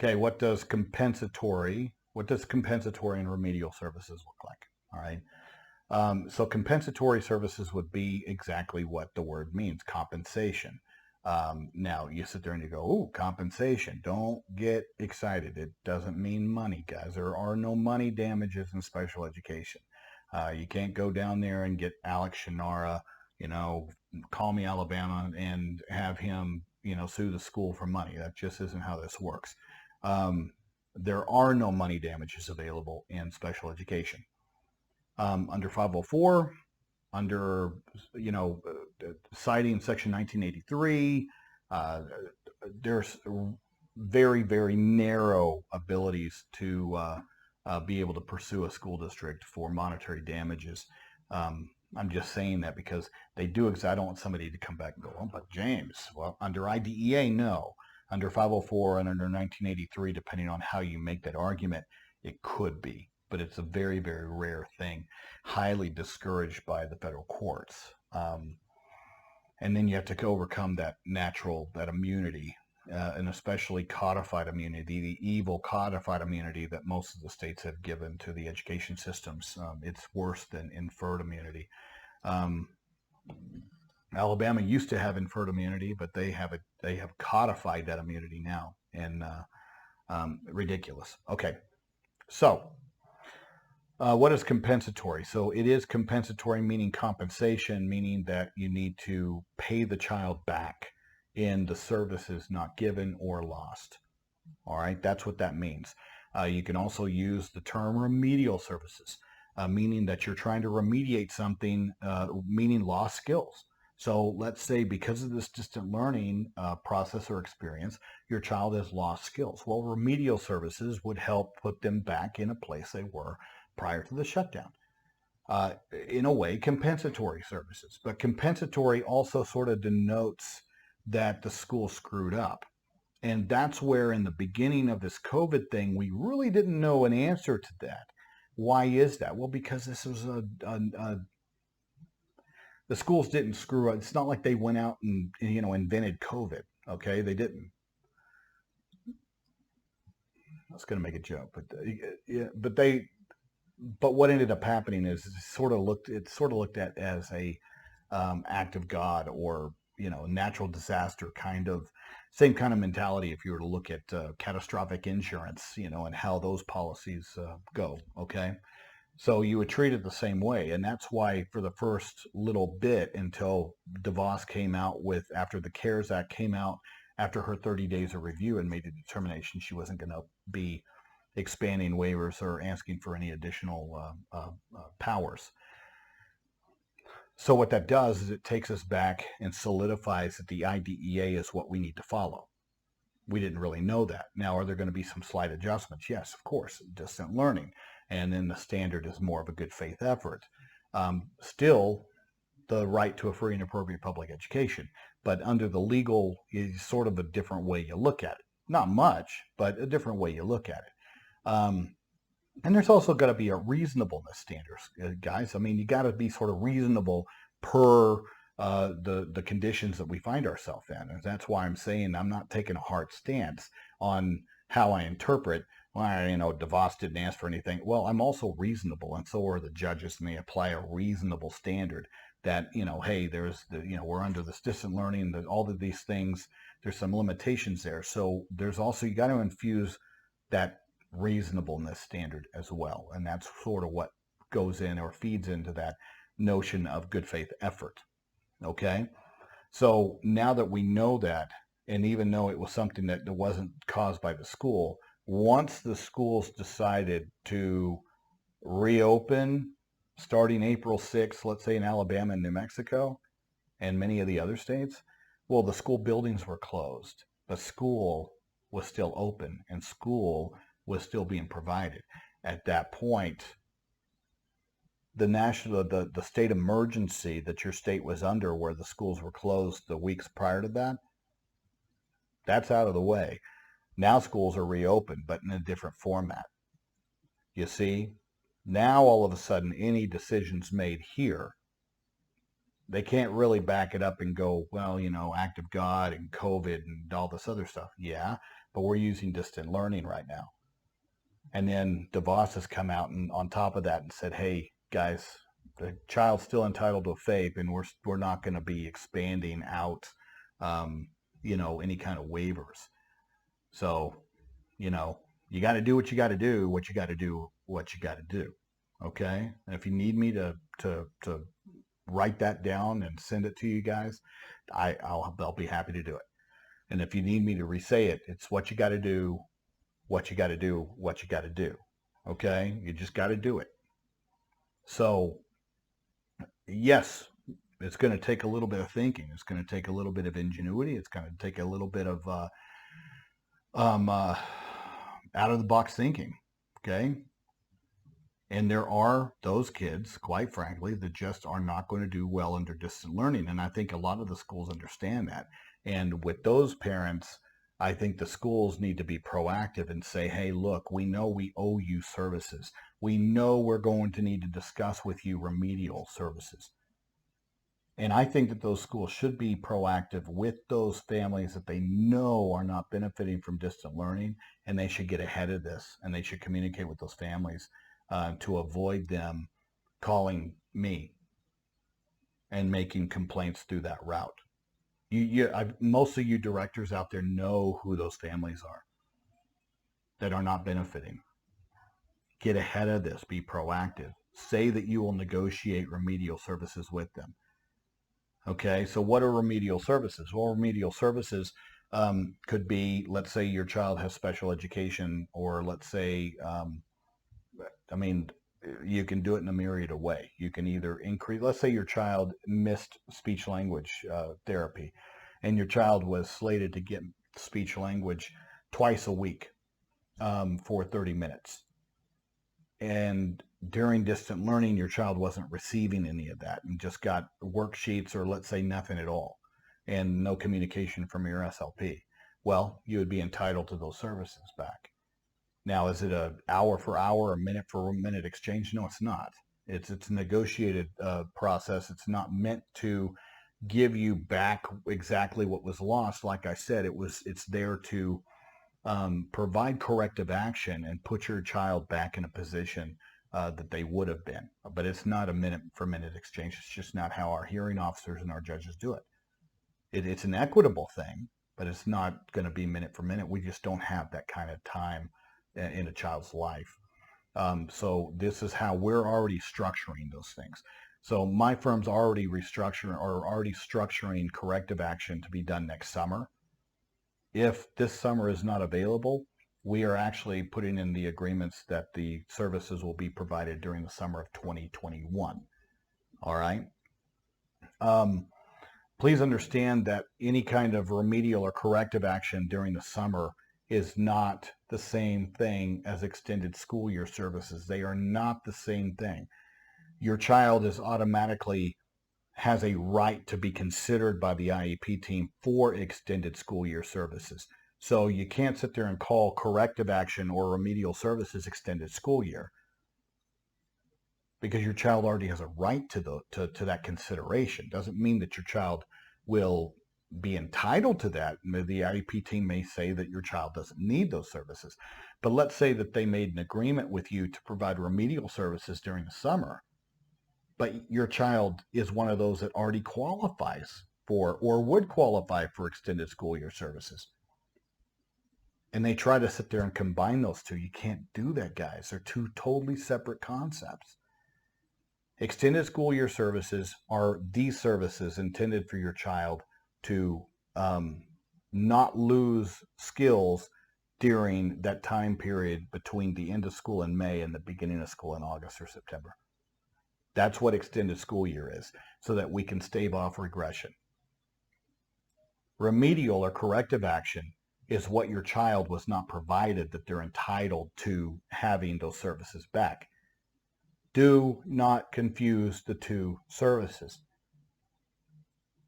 Okay, what does compensatory and remedial services look like? All right. So compensatory services would be exactly what the word means, compensation. Now you sit there and you go, "Ooh, compensation." Don't get excited. It doesn't mean money, guys. There are no money damages in special education. You can't go down there and get Alex Shinara, you know, call me Alabama and have him, sue the school for money. That just isn't how this works. Um, there are no money damages available in special education. Under 504, under, citing Section 1983, uh, there's very, very narrow abilities to be able to pursue a school district for monetary damages. I'm just saying that because they do I don't want somebody to come back and go, "Oh, but James, well, under IDEA, no. Under 504 and under 1983, depending on how you make that argument, it could be. But it's a very, very rare thing, highly discouraged by the federal courts. And then you have to overcome that immunity, and especially codified immunity, the evil codified immunity that most of the states have given to the education systems. It's worse than inferred immunity. Um, Alabama used to have inferred immunity, but they have codified that immunity now, and ridiculous. Okay, so what is compensatory? So it is compensatory, meaning compensation, meaning that you need to pay the child back in the services not given or lost. All right, that's what that means. You can also use the term remedial services, meaning that you're trying to remediate something, meaning lost skills. So let's say because of this distant learning process or experience, your child has lost skills. Well, remedial services would help put them back in a place they were prior to the shutdown. In a way, compensatory services. But compensatory also sort of denotes that the school screwed up. And that's where in the beginning of this COVID thing, we really didn't know an answer to that. Why is that? Well, because this was the schools didn't screw up. It's not like they went out and invented COVID. Okay, they didn't. I was going to make a joke, but yeah, but what ended up happening is it sort of looked at as a act of God, or natural disaster kind of same kind of mentality. If you were to look at catastrophic insurance, and how those policies go. Okay, so you would treat it the same way, and that's why for the first little bit until DeVos came out with, after the CARES Act came out, after her 30 days of review and made a determination she wasn't going to be expanding waivers or asking for any additional powers. So what that does is it takes us back and solidifies that the IDEA is what we need to follow. We didn't really know that. Now, are there going to be some slight adjustments? Yes, of course, distant learning. And then the standard is more of a good faith effort. Still, the right to a free and appropriate public education. But under the legal, is sort of a different way you look at it. Not much, but a different way you look at it. And there's also got to be a reasonableness standard, guys. I mean, you got to be sort of reasonable per the conditions that we find ourselves in. And that's why I'm saying I'm not taking a hard stance on how I interpret why, DeVos didn't ask for anything. Well, I'm also reasonable, and so are the judges, and they apply a reasonable standard that, hey, we're under this distant learning, that all of these things, there's some limitations there. So there's also, you got to infuse that reasonableness standard as well. And that's sort of what goes in or feeds into that notion of good faith effort. Okay. So now that we know that, and even though it was something that wasn't caused by the school, once the schools decided to reopen starting April 6th, let's say in Alabama and New Mexico and many of the other states, well, the school buildings were closed, but school was still open and school was still being provided. At that point, the state emergency that your state was under, where the schools were closed the weeks prior to that, that's out of the way. Now schools are reopened, but in a different format. You see, now all of a sudden, any decisions made here, they can't really back it up and go, well, act of God and COVID and all this other stuff. Yeah, but we're using distant learning right now. And then DeVos has come out and on top of that and said, hey, guys, the child's still entitled to a FAPE, and we're not going to be expanding out, any kind of waivers. So, you got to do what you got to do, what you got to do, what you got to do. Okay. And if you need me to write that down and send it to you guys, I'll be happy to do it. And if you need me to re-say it, it's what you got to do, what you got to do, what you got to do. Okay. You just got to do it. So yes, it's going to take a little bit of thinking. It's going to take a little bit of ingenuity. It's going to take a little bit of out of the box thinking. Okay. And there are those kids, quite frankly, that just are not going to do well under distant learning. And I think a lot of the schools understand that. And with those parents, I think the schools need to be proactive and say, hey, look, we know we owe you services. We know we're going to need to discuss with you remedial services. And I think that those schools should be proactive with those families that they know are not benefiting from distant learning, and they should get ahead of this, and they should communicate with those families to avoid them calling me and making complaints through that route. Most of you directors out there know who those families are that are not benefiting. Get ahead of this. Be proactive. Say that you will negotiate remedial services with them. Okay, so what are remedial services? Well, remedial services could be, let's say your child has special education, or let's say, you can do it in a myriad of ways. You can either increase, let's say your child missed speech language therapy, and your child was slated to get speech language twice a week for 30 minutes. And during distant learning, your child wasn't receiving any of that and just got worksheets, or let's say nothing at all, and no communication from your SLP. Well, you would be entitled to those services back. Now, is it an hour for hour, a minute for minute exchange? No, it's not. It's a negotiated process. It's not meant to give you back exactly what was lost. Like I said, it's there to provide corrective action and put your child back in a position that they would have been. But it's not a minute for minute exchange. It's just not how our hearing officers and our judges do it. It's an equitable thing, but it's not going to be minute for minute. We just don't have that kind of time in a child's life. So this is how we're already structuring those things. So my firm's already structuring corrective action to be done next summer. If this summer is not available, we are actually putting in the agreements that the services will be provided during the summer of 2021. All right. Please understand that any kind of remedial or corrective action during the summer is not the same thing as extended school year services. They are not the same thing. Your child is automatically has a right to be considered by the IEP team for extended school year services. So you can't sit there and call corrective action or remedial services extended school year, because your child already has a right to that consideration. Doesn't mean that your child will be entitled to that. The IEP team may say that your child doesn't need those services. But let's say that they made an agreement with you to provide remedial services during the summer, but your child is one of those that already qualifies for or would qualify for extended school year services. And they try to sit there and combine those two. You can't do that, guys. They're two totally separate concepts. Extended school year services are these services intended for your child to not lose skills during that time period between the end of school in May and the beginning of school in August or September. That's what extended school year is, so that we can stave off regression. Remedial or corrective action is what your child was not provided that they're entitled to having those services back. Do not confuse the two services.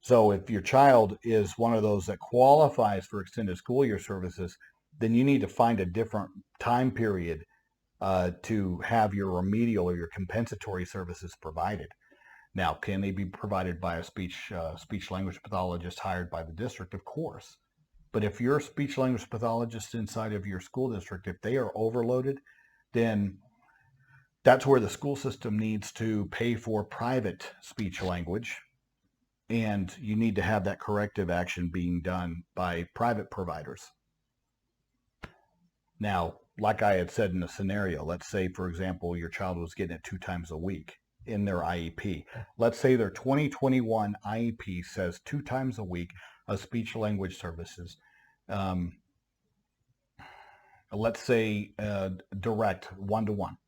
So if your child is one of those that qualifies for extended school year services, then you need to find a different time period to have your remedial or your compensatory services provided. Now, can they be provided by a speech language pathologist hired by the district? Of course. But if your speech language pathologist inside of your school district, if they are overloaded, then that's where the school system needs to pay for private speech language, and you need to have that corrective action being done by private providers. Now, like I had said in the scenario, let's say, for example, your child was getting it 2 times a week in their IEP. Let's say their 2021 IEP says 2 times a week of speech language services. Let's say direct one-to-one.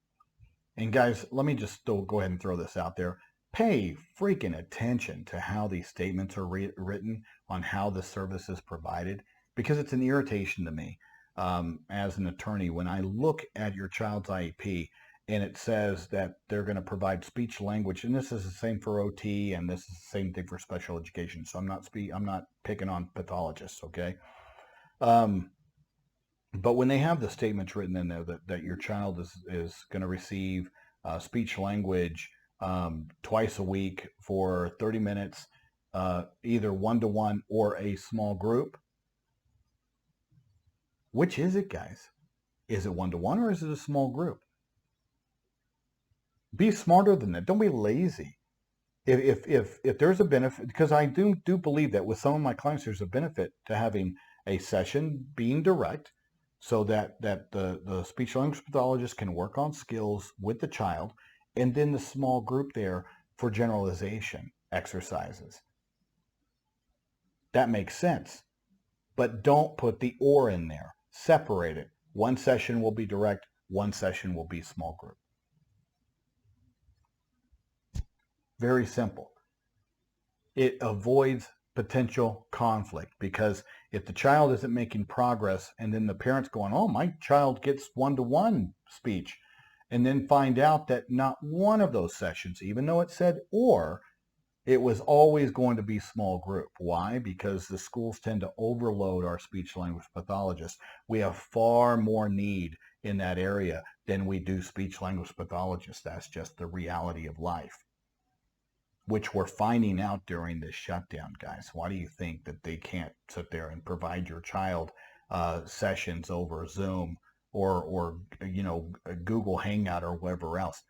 And guys, let me just go ahead and throw this out there. Pay freaking attention to how these statements are written on how the service is provided, because it's an irritation to me as an attorney when I look at your child's IEP and it says that they're going to provide speech language, and this is the same for OT, and this is the same thing for special education. So I'm not picking on pathologists, okay? But when they have the statements written in there that your child is going to receive speech language twice a week for 30 minutes, either one-to-one or a small group, which is it, guys? Is it one-to-one or is it a small group? Be smarter than that. Don't be lazy. If there's a benefit, because I do believe that with some of my clients, there's a benefit to having a session being direct, so that the speech language pathologist can work on skills with the child, and then the small group there for generalization exercises. That makes sense. But don't put the or in there. Separate it. One session will be direct, one session will be small group. Very simple. It avoids potential conflict, because if the child isn't making progress and then the parents going, oh, my child gets one-to-one speech, and then find out that not one of those sessions, even though it said or, it was always going to be small group. Why? Because the schools tend to overload our speech language pathologists. We have far more need in that area than we do speech language pathologists. That's just the reality of life, which we're finding out during this shutdown, guys. Why do you think that they can't sit there and provide your child sessions over Zoom or Google Hangout or whatever else?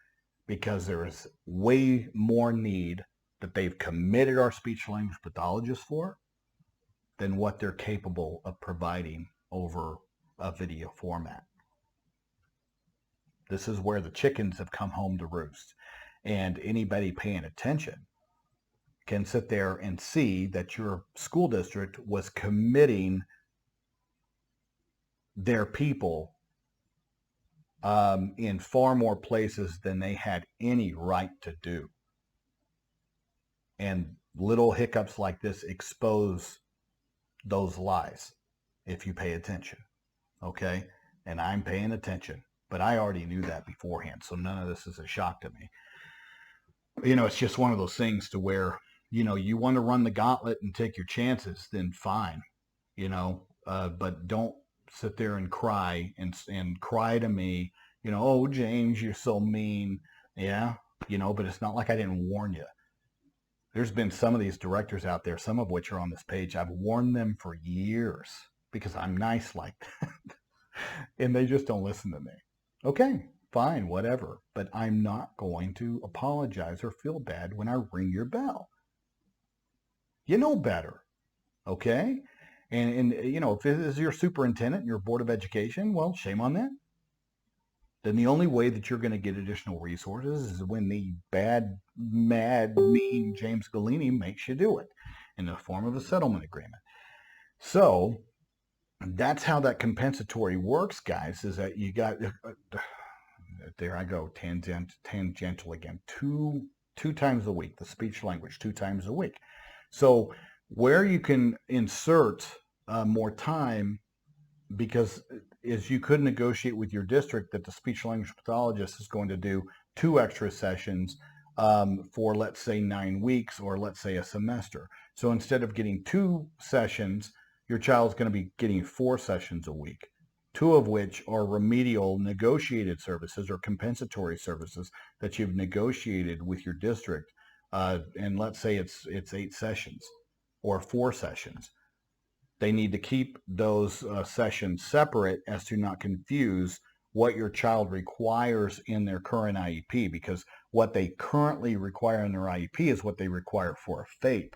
Because there is way more need that they've committed our speech language pathologists for than what they're capable of providing over a video format. This is where the chickens have come home to roost. And anybody paying attention can sit there and see that your school district was committing their people in far more places than they had any right to do. And little hiccups like this expose those lies if you pay attention, okay? And I'm paying attention, but I already knew that beforehand, so none of this is a shock to me. It's just one of those things to where, you want to run the gauntlet and take your chances, then fine, but don't sit there and cry and cry to me, oh, James, you're so mean. Yeah, but it's not like I didn't warn you. There's been some of these directors out there, some of which are on this page. I've warned them for years because I'm nice like that. And they just don't listen to me. Okay, fine, whatever. But I'm not going to apologize or feel bad when I ring your bell. You know better, okay? And if it is your superintendent and your board of education, well, shame on them. Then the only way that you're going to get additional resources is when the bad, mad, mean James Galini makes you do it in the form of a settlement agreement. So that's how that compensatory works, guys, is that you got, there I go, tangential again, two times a week, the speech language, 2 times a week. So where you can insert more time, because is you could negotiate with your district that the speech language pathologist is going to do 2 extra sessions for, let's say, 9 weeks, or let's say a semester. So instead of getting 2 sessions, your child's going to be getting 4 sessions a week, 2 of which are remedial negotiated services or compensatory services that you've negotiated with your district. And let's say it's 8 sessions or 4 sessions. They need to keep those sessions separate as to not confuse what your child requires in their current IEP, because what they currently require in their IEP is what they require for a FAPE.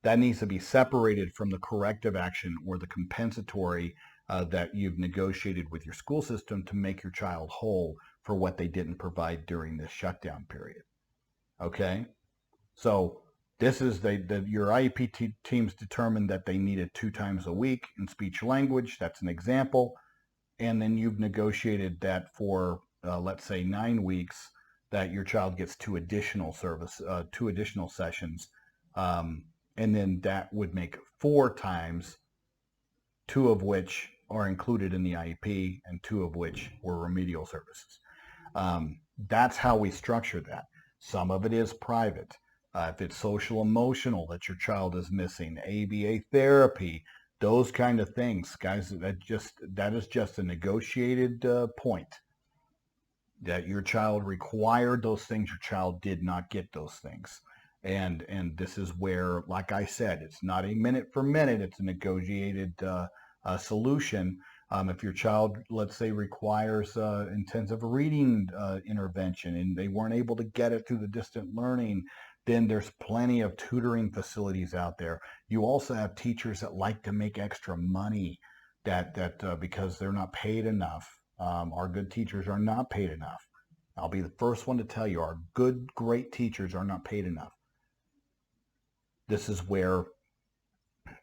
That needs to be separated from the corrective action or the compensatory that you've negotiated with your school system to make your child whole for what they didn't provide during this shutdown period. Okay? So this is your IEP teams determined that they needed 2 times a week in speech language. That's an example. And then you've negotiated that for, let's say, 9 weeks, that your child gets 2 additional sessions. And then that would make 4 times, 2 of which are included in the IEP and 2 of which were remedial services. That's how we structure that. Some of it is private. If it's social emotional that your child is missing, ABA therapy, those kind of things, guys, that is just a negotiated point. That your child required those things, your child did not get those things. And this is where, like I said, it's not a minute for minute, it's a negotiated solution. If your child, let's say, requires intensive reading intervention and they weren't able to get it through the distant learning, then there's plenty of tutoring facilities out there. You also have teachers that like to make extra money because they're not paid enough. Our good teachers are not paid enough. I'll be the first one to tell you, our good, great teachers are not paid enough. This is where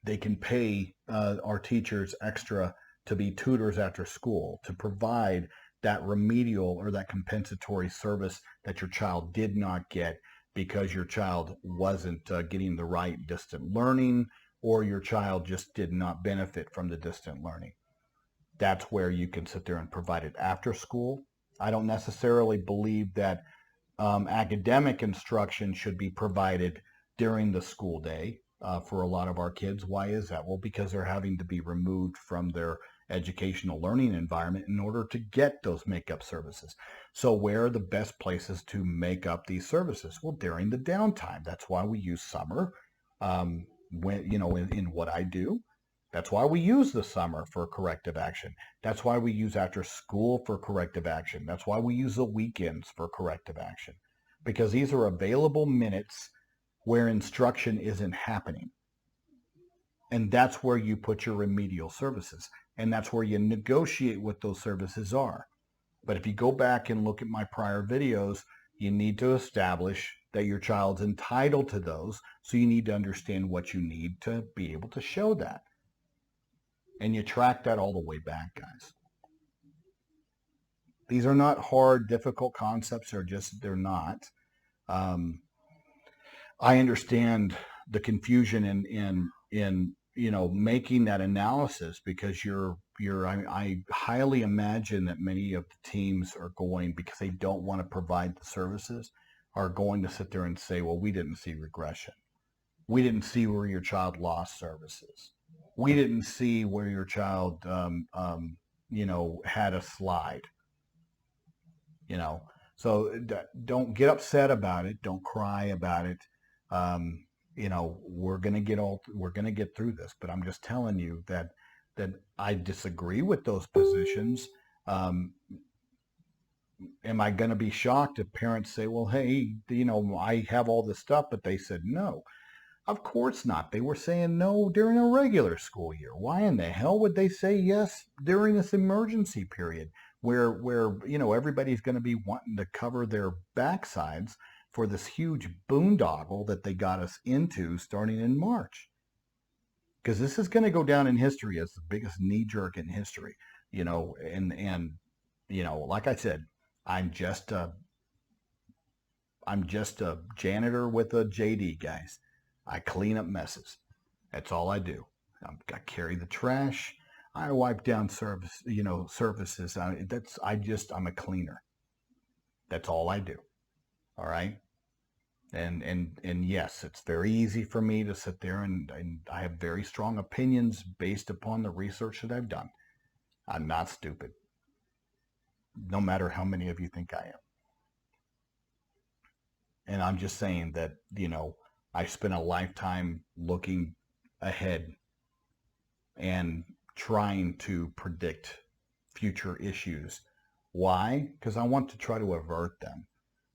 they can pay our teachers extra to be tutors after school, to provide that remedial or that compensatory service that your child did not get because your child wasn't getting the right distant learning, or your child just did not benefit from the distant learning. That's where you can sit there and provide it after school. I don't necessarily believe that academic instruction should be provided during the school day for a lot of our kids. Why is that? Well, because they're having to be removed from their educational learning environment in order to get those makeup services. So where are the best places to make up these services? Well, during the downtime. That's why we use summer. When in what I do, that's why we use the summer for corrective action. That's why we use after school for corrective action. That's why we use the weekends for corrective action, because these are available minutes where instruction isn't happening. And that's where you put your remedial services. And that's where you negotiate what those services are. But if you go back and look at my prior videos, you need to establish that your child's entitled to those. So you need to understand what you need to be able to show that. And you track that all the way back, guys. These are not hard, difficult concepts. They're not. I understand the confusion in making that analysis, because I highly imagine that many of the teams are going, because they don't want to provide the services, are going to sit there and say, well, we didn't see regression. We didn't see where your child lost services. We didn't see where your child, had a slide. So don't get upset about it. Don't cry about it. We're gonna get through this. But I'm just telling you that I disagree with those positions. Am I going to be shocked if parents say, well, hey, I have all this stuff, but they said no? Of course not. They were saying no during a regular school year. Why in the hell would they say yes during this emergency period where everybody's going to be wanting to cover their backsides for this huge boondoggle that they got us into starting in March? Because this is going to go down in history as the biggest knee jerk in history, and like I said, I'm just a janitor with a JD, guys. I clean up messes. That's all I do. I carry the trash. I wipe down surfaces. I'm a cleaner. That's all I do. All right. And yes, it's very easy for me to sit there and I have very strong opinions based upon the research that I've done. I'm not stupid, no matter how many of you think I am. And I'm just saying that, I spent a lifetime looking ahead and trying to predict future issues. Why? Because I want to try to avert them.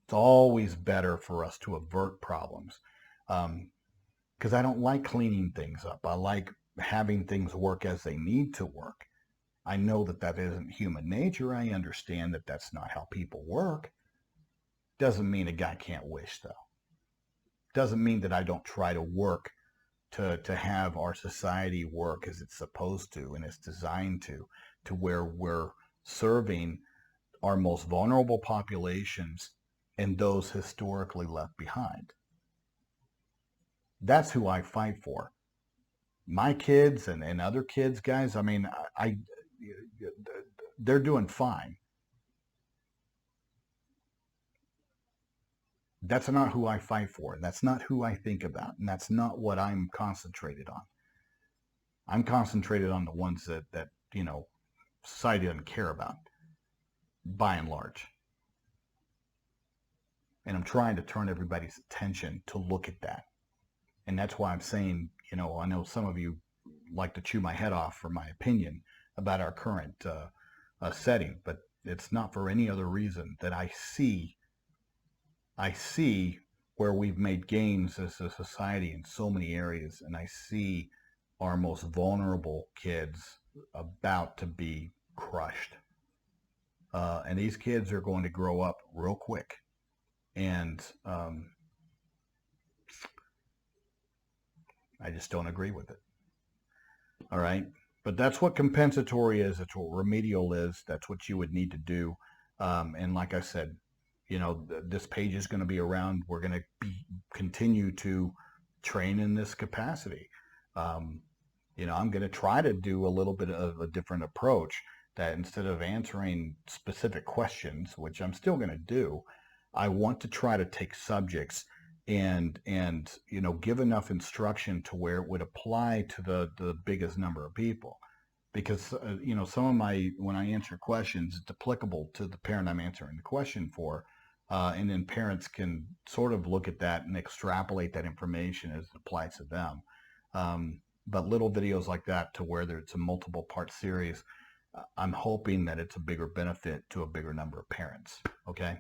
It's always better for us to avert problems. Because I don't like cleaning things up. I like having things work as they need to work. I know that that isn't human nature. I understand that that's not how people work. Doesn't mean a guy can't wish, though. Doesn't mean that I don't try to work to have our society work as it's supposed to and it's designed to where we're serving our most vulnerable populations and those historically left behind. That's who I fight for. My kids and other kids, guys, I mean, they're doing fine. That's not who I fight for. That's not who I think about. And that's not what I'm concentrated on. I'm concentrated on the ones that society doesn't care about, by and large. And I'm trying to turn everybody's attention to look at that. And that's why I'm saying, I know some of you like to chew my head off for my opinion about our current setting, but it's not for any other reason that I see where we've made gains as a society in so many areas, and I see our most vulnerable kids about to be crushed. And these kids are going to grow up real quick. And I just don't agree with it. All right. But that's what compensatory is. That's what remedial is. That's what you would need to do. And like I said, this page is going to be around. We're going to continue to train in this capacity. I'm going to try to do a little bit of a different approach, that instead of answering specific questions, which I'm still going to do, I want to try to take subjects and give enough instruction to where it would apply to the biggest number of people. Because some of when I answer questions, it's applicable to the parent I'm answering the question for, and then parents can sort of look at that and extrapolate that information as it applies to them. But little videos like that, to where it's a multiple part series, I'm hoping that it's a bigger benefit to a bigger number of parents. Okay.